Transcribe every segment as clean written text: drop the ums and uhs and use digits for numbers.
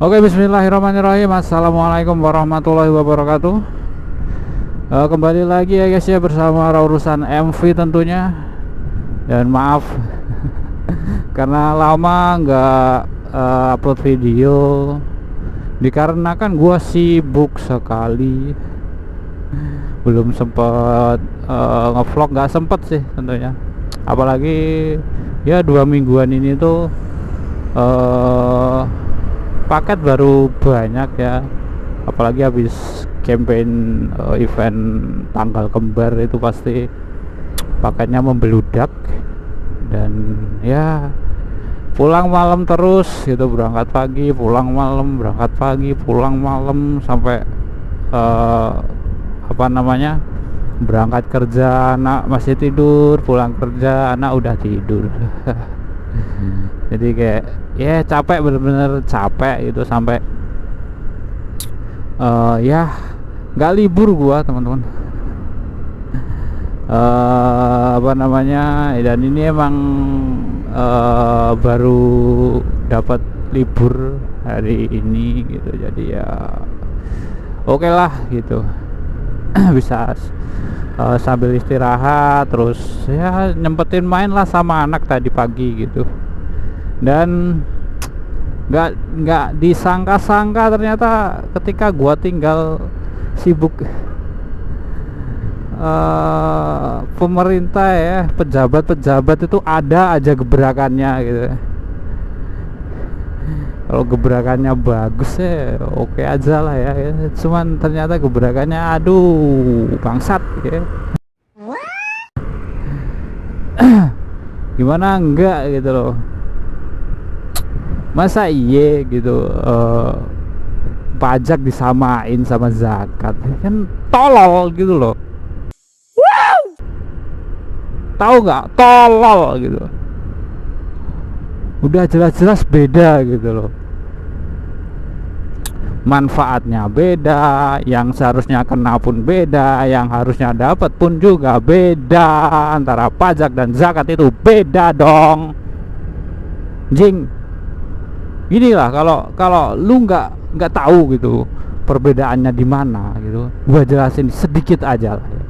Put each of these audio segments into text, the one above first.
Oke, bismillahirrahmanirrahim. Assalamualaikum warahmatullahi wabarakatuh. Kembali lagi ya guys ya, bersama urusan MV tentunya. Dan maaf karena lama nggak upload video, dikarenakan gua sibuk sekali, belum sempet ngevlog, nggak sempet sih tentunya. Apalagi ya 2 mingguan ini tuh paket baru banyak ya, apalagi habis campaign event tanggal kembar itu pasti paketnya membeludak. Dan ya pulang malam terus gitu, berangkat pagi pulang malam, berangkat pagi pulang malam, sampai berangkat kerja anak masih tidur, pulang kerja anak udah tidur. Jadi kayak ya capek, bener-bener capek gitu, sampai ya nggak libur gua teman-teman. Dan ini emang baru dapat libur hari ini gitu, jadi ya oke lah gitu. Bisa sambil istirahat, terus ya nyempetin main lah sama anak tadi pagi gitu. Dan nggak disangka-sangka ternyata ketika gua tinggal sibuk, pemerintah ya, pejabat-pejabat itu ada aja gebrakannya gitu. Kalau gebrakannya bagus ya oke aja lah ya, cuman ternyata gebrakannya aduh bangsat ya. Gimana enggak gitu loh, masa iye gitu, pajak disamain sama zakat, kan tolol gitu loh. Tahu nggak, tolol gitu, udah jelas-jelas beda gitu loh, manfaatnya beda, yang seharusnya kena pun beda, yang harusnya dapat pun juga beda. Antara pajak dan zakat itu beda dong, jing. Inilah kalau lu nggak tahu gitu perbedaannya di mana gitu, gua jelasin sedikit aja lah ya.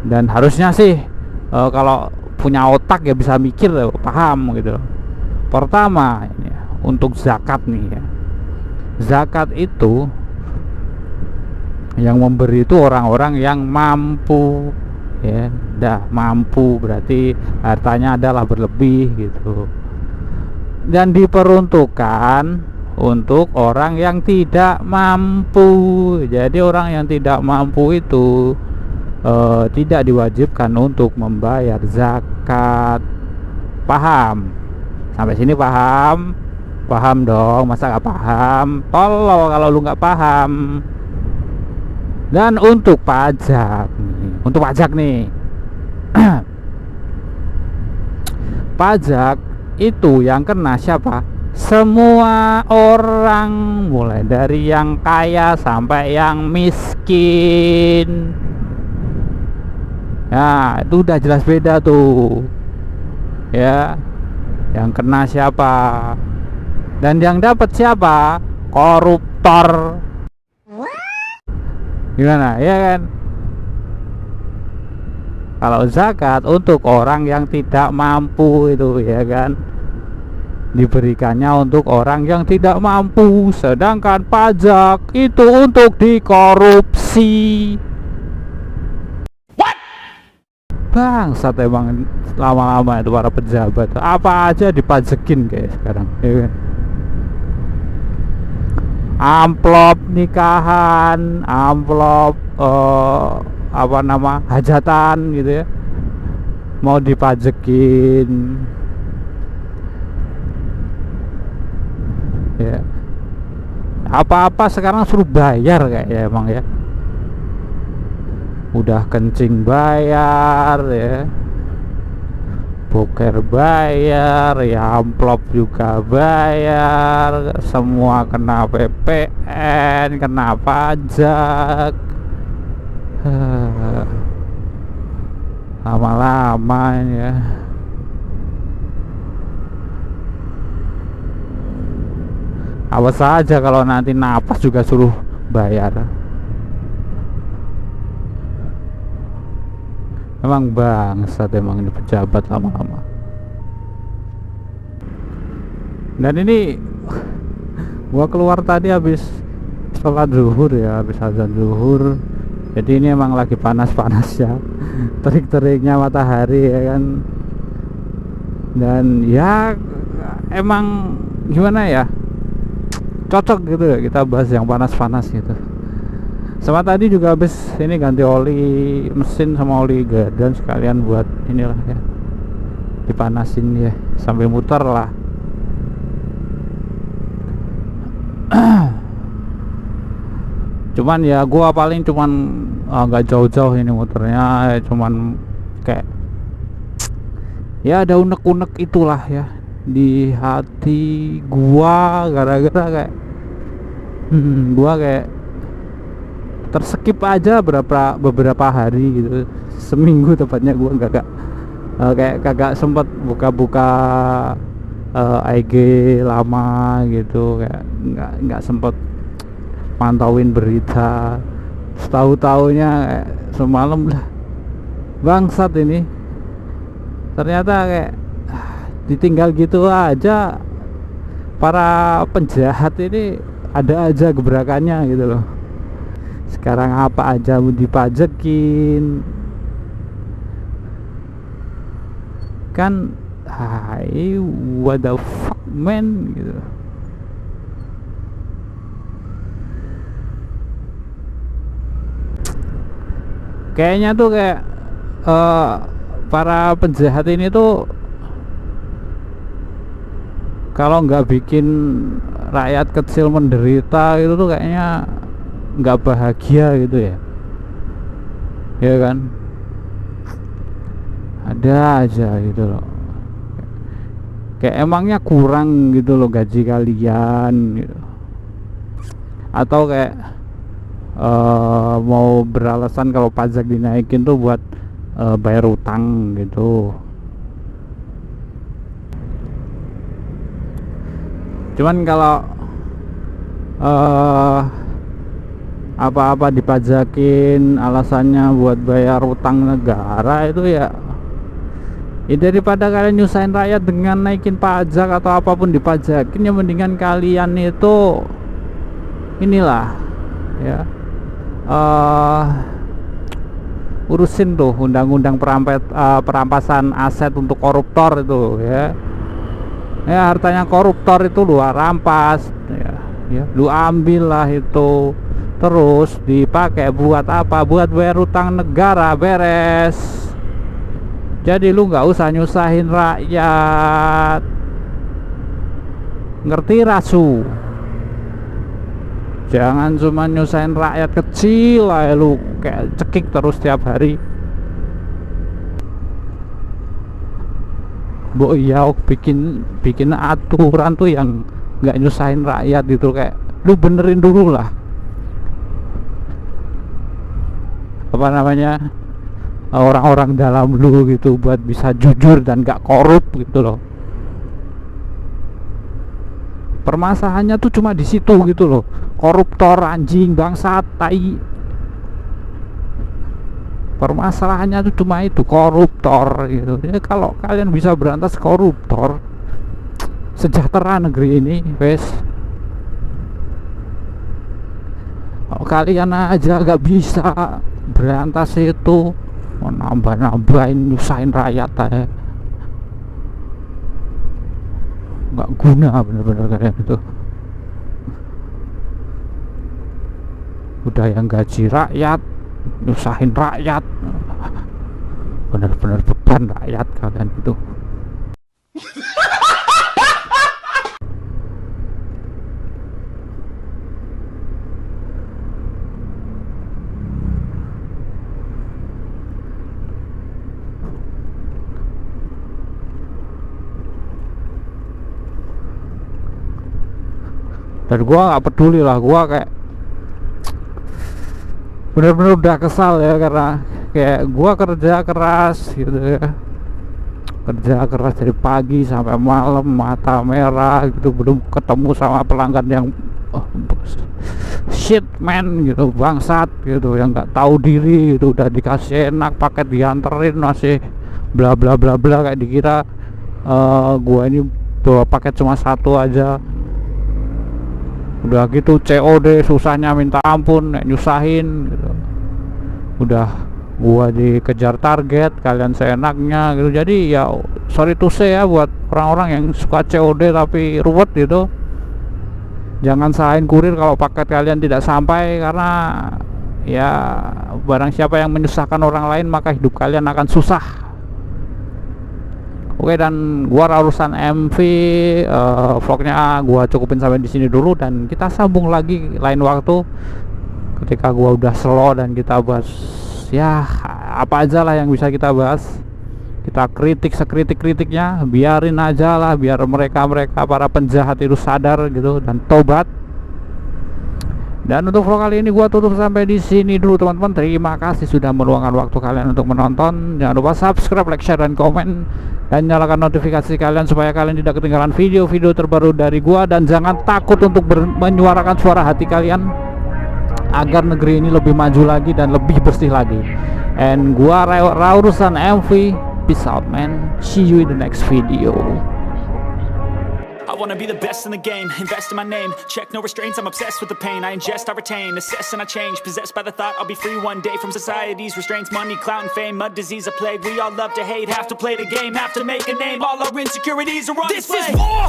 Dan harusnya sih kalau punya otak ya bisa mikir, paham gitu. Pertama ini ya, untuk zakat nih ya, zakat itu yang memberi itu orang-orang yang mampu ya. Dah mampu berarti hartanya adalah berlebih gitu, dan diperuntukkan untuk orang yang tidak mampu. Jadi orang yang tidak mampu itu tidak diwajibkan untuk membayar zakat. Paham? Sampai sini paham? Paham dong, masa nggak paham? Tolol kalau lu nggak paham. Dan untuk pajak nih, pajak itu yang kena siapa? Semua orang, mulai dari yang kaya sampai yang miskin. Ya itu udah jelas beda tuh ya. Yang kena siapa dan yang dapat siapa? Koruptor. Gimana ya kan? Kalau zakat untuk orang yang tidak mampu itu ya kan, diberikannya untuk orang yang tidak mampu. Sedangkan pajak itu untuk dikorupsi. Bangsat emang lama-lama itu para pejabat, apa aja dipajekin kayak sekarang ya kan? Amplop nikahan, amplop hajatan gitu ya, mau dipajekin ya. Apa-apa sekarang suruh bayar kayaknya emang ya. Udah kencing bayar ya, boker bayar ya, amplop juga bayar, semua kena PPN, kena pajak. Lama-lama ini ya. Awas saja kalau nanti napas juga suruh bayar. Emang bangsat emang ini pejabat lama-lama. Dan ini gua keluar tadi habis sholat zuhur ya, habis azan zuhur. Jadi ini emang lagi panas-panas ya, terik-teriknya matahari ya kan. Dan ya emang gimana ya, cocok gitu ya kita bahas yang panas-panas gitu. Sama tadi juga habis ini ganti oli mesin sama oli gardan sekalian buat inilah ya, dipanasin ya sampai muter lah. Cuman ya gua paling cuman nggak jauh-jauh ini muternya, cuman kayak ya ada unek-unek itulah ya di hati gua, gara-gara kayak gua kayak terskip aja beberapa hari gitu, seminggu tepatnya gua kayak kagak sempet buka-buka IG lama gitu, kayak nggak sempet mantauin berita. Setahu-tahunya semalam lah bangsat ini, ternyata kayak ditinggal gitu aja. Para penjahat ini ada aja gebrakannya gitu loh. Sekarang apa aja mau dipajekin kan. Hai, what the fuck man gitu. Kayaknya tuh kayak para penjahat ini tuh kalau nggak bikin rakyat kecil menderita itu tuh kayaknya nggak bahagia gitu ya, ya kan. Ada aja gitu loh, kayak emangnya kurang gitu loh gaji kalian gitu. Atau kayak mau beralasan kalau pajak dinaikin tuh buat bayar utang gitu. Cuman kalau apa-apa dipajakin alasannya buat bayar utang negara itu ya daripada kalian nyusahin rakyat dengan naikin pajak atau apapun dipajakin, ya mendingan kalian itu inilah ya urusin tuh undang-undang perampasan aset untuk koruptor itu ya. Ya hartanya koruptor itu lu rampas ya, lu ambil lah itu, terus dipakai buat apa? Buat bayar utang negara, beres. Jadi lu nggak usah nyusahin rakyat, ngerti rasu? Jangan cuma nyusahin rakyat kecil lah lu kayak cekik terus tiap hari. Bo iya bikin aturan tuh yang nggak nyusahin rakyat gitu, kayak lu benerin dulu lah apa namanya orang-orang dalam lu gitu, buat bisa jujur dan gak korup gitu loh. Permasalahannya tuh cuma di situ gitu loh, koruptor, anjing, bangsat, tai. Permasalahannya tuh cuma itu, koruptor gitu. Ya, kalau kalian bisa berantas koruptor, sejahtera negeri ini, wes. Kalau kalian aja gak bisa berantas itu, mau nambah-nambahin nyusahin rakyat aja, nggak guna bener-bener kalian itu. Udah yang gaji rakyat, nyusahin rakyat, bener-bener beban rakyat kalian itu. Dan gua nggak peduli lah, gua kayak bener-bener udah kesal ya, karena kayak gua kerja keras gitu ya, kerja keras dari pagi sampai malam, mata merah gitu, belum ketemu sama pelanggan yang shit man gitu, bangsat gitu, yang nggak tahu diri gitu, udah dikasih enak, paket dianterin masih bla bla bla bla, kayak dikira gua ini bawa paket cuma satu aja. Udah gitu COD susahnya minta ampun, nyusahin gitu. Udah gua dikejar target, kalian seenaknya gitu. Jadi ya sorry to say ya, buat orang-orang yang suka COD tapi ruwet gitu, jangan salahin kurir kalau paket kalian tidak sampai, karena ya barang siapa yang menyusahkan orang lain maka hidup kalian akan susah. Oke, dan gua urusan MV vlognya gua cukupin sampai di sini dulu, dan kita sambung lagi lain waktu ketika gua udah slow dan kita bahas ya apa aja lah yang bisa kita bahas. Kita kritik sekritik-kritiknya, biarin aja lah, biar mereka para penjahat itu sadar gitu dan tobat. Dan untuk vlog kali ini gua tutup sampai di sini dulu teman-teman. Terima kasih sudah meluangkan waktu kalian untuk menonton. Jangan lupa subscribe, like, share, dan komen, dan nyalakan notifikasi kalian supaya kalian tidak ketinggalan video-video terbaru dari gua. Dan jangan takut untuk menyuarakan suara hati kalian agar negeri ini lebih maju lagi dan lebih bersih lagi. And gua Raurusan MV, peace out man, see you in the next video. I wanna be the best in the game, invest in my name, check no restraints, I'm obsessed with the pain, I ingest, I retain, assess and I change, possessed by the thought I'll be free one day from society's restraints, money, clout and fame, a disease, a plague, we all love to hate, have to play the game, have to make a name, all our insecurities are on display. This is war!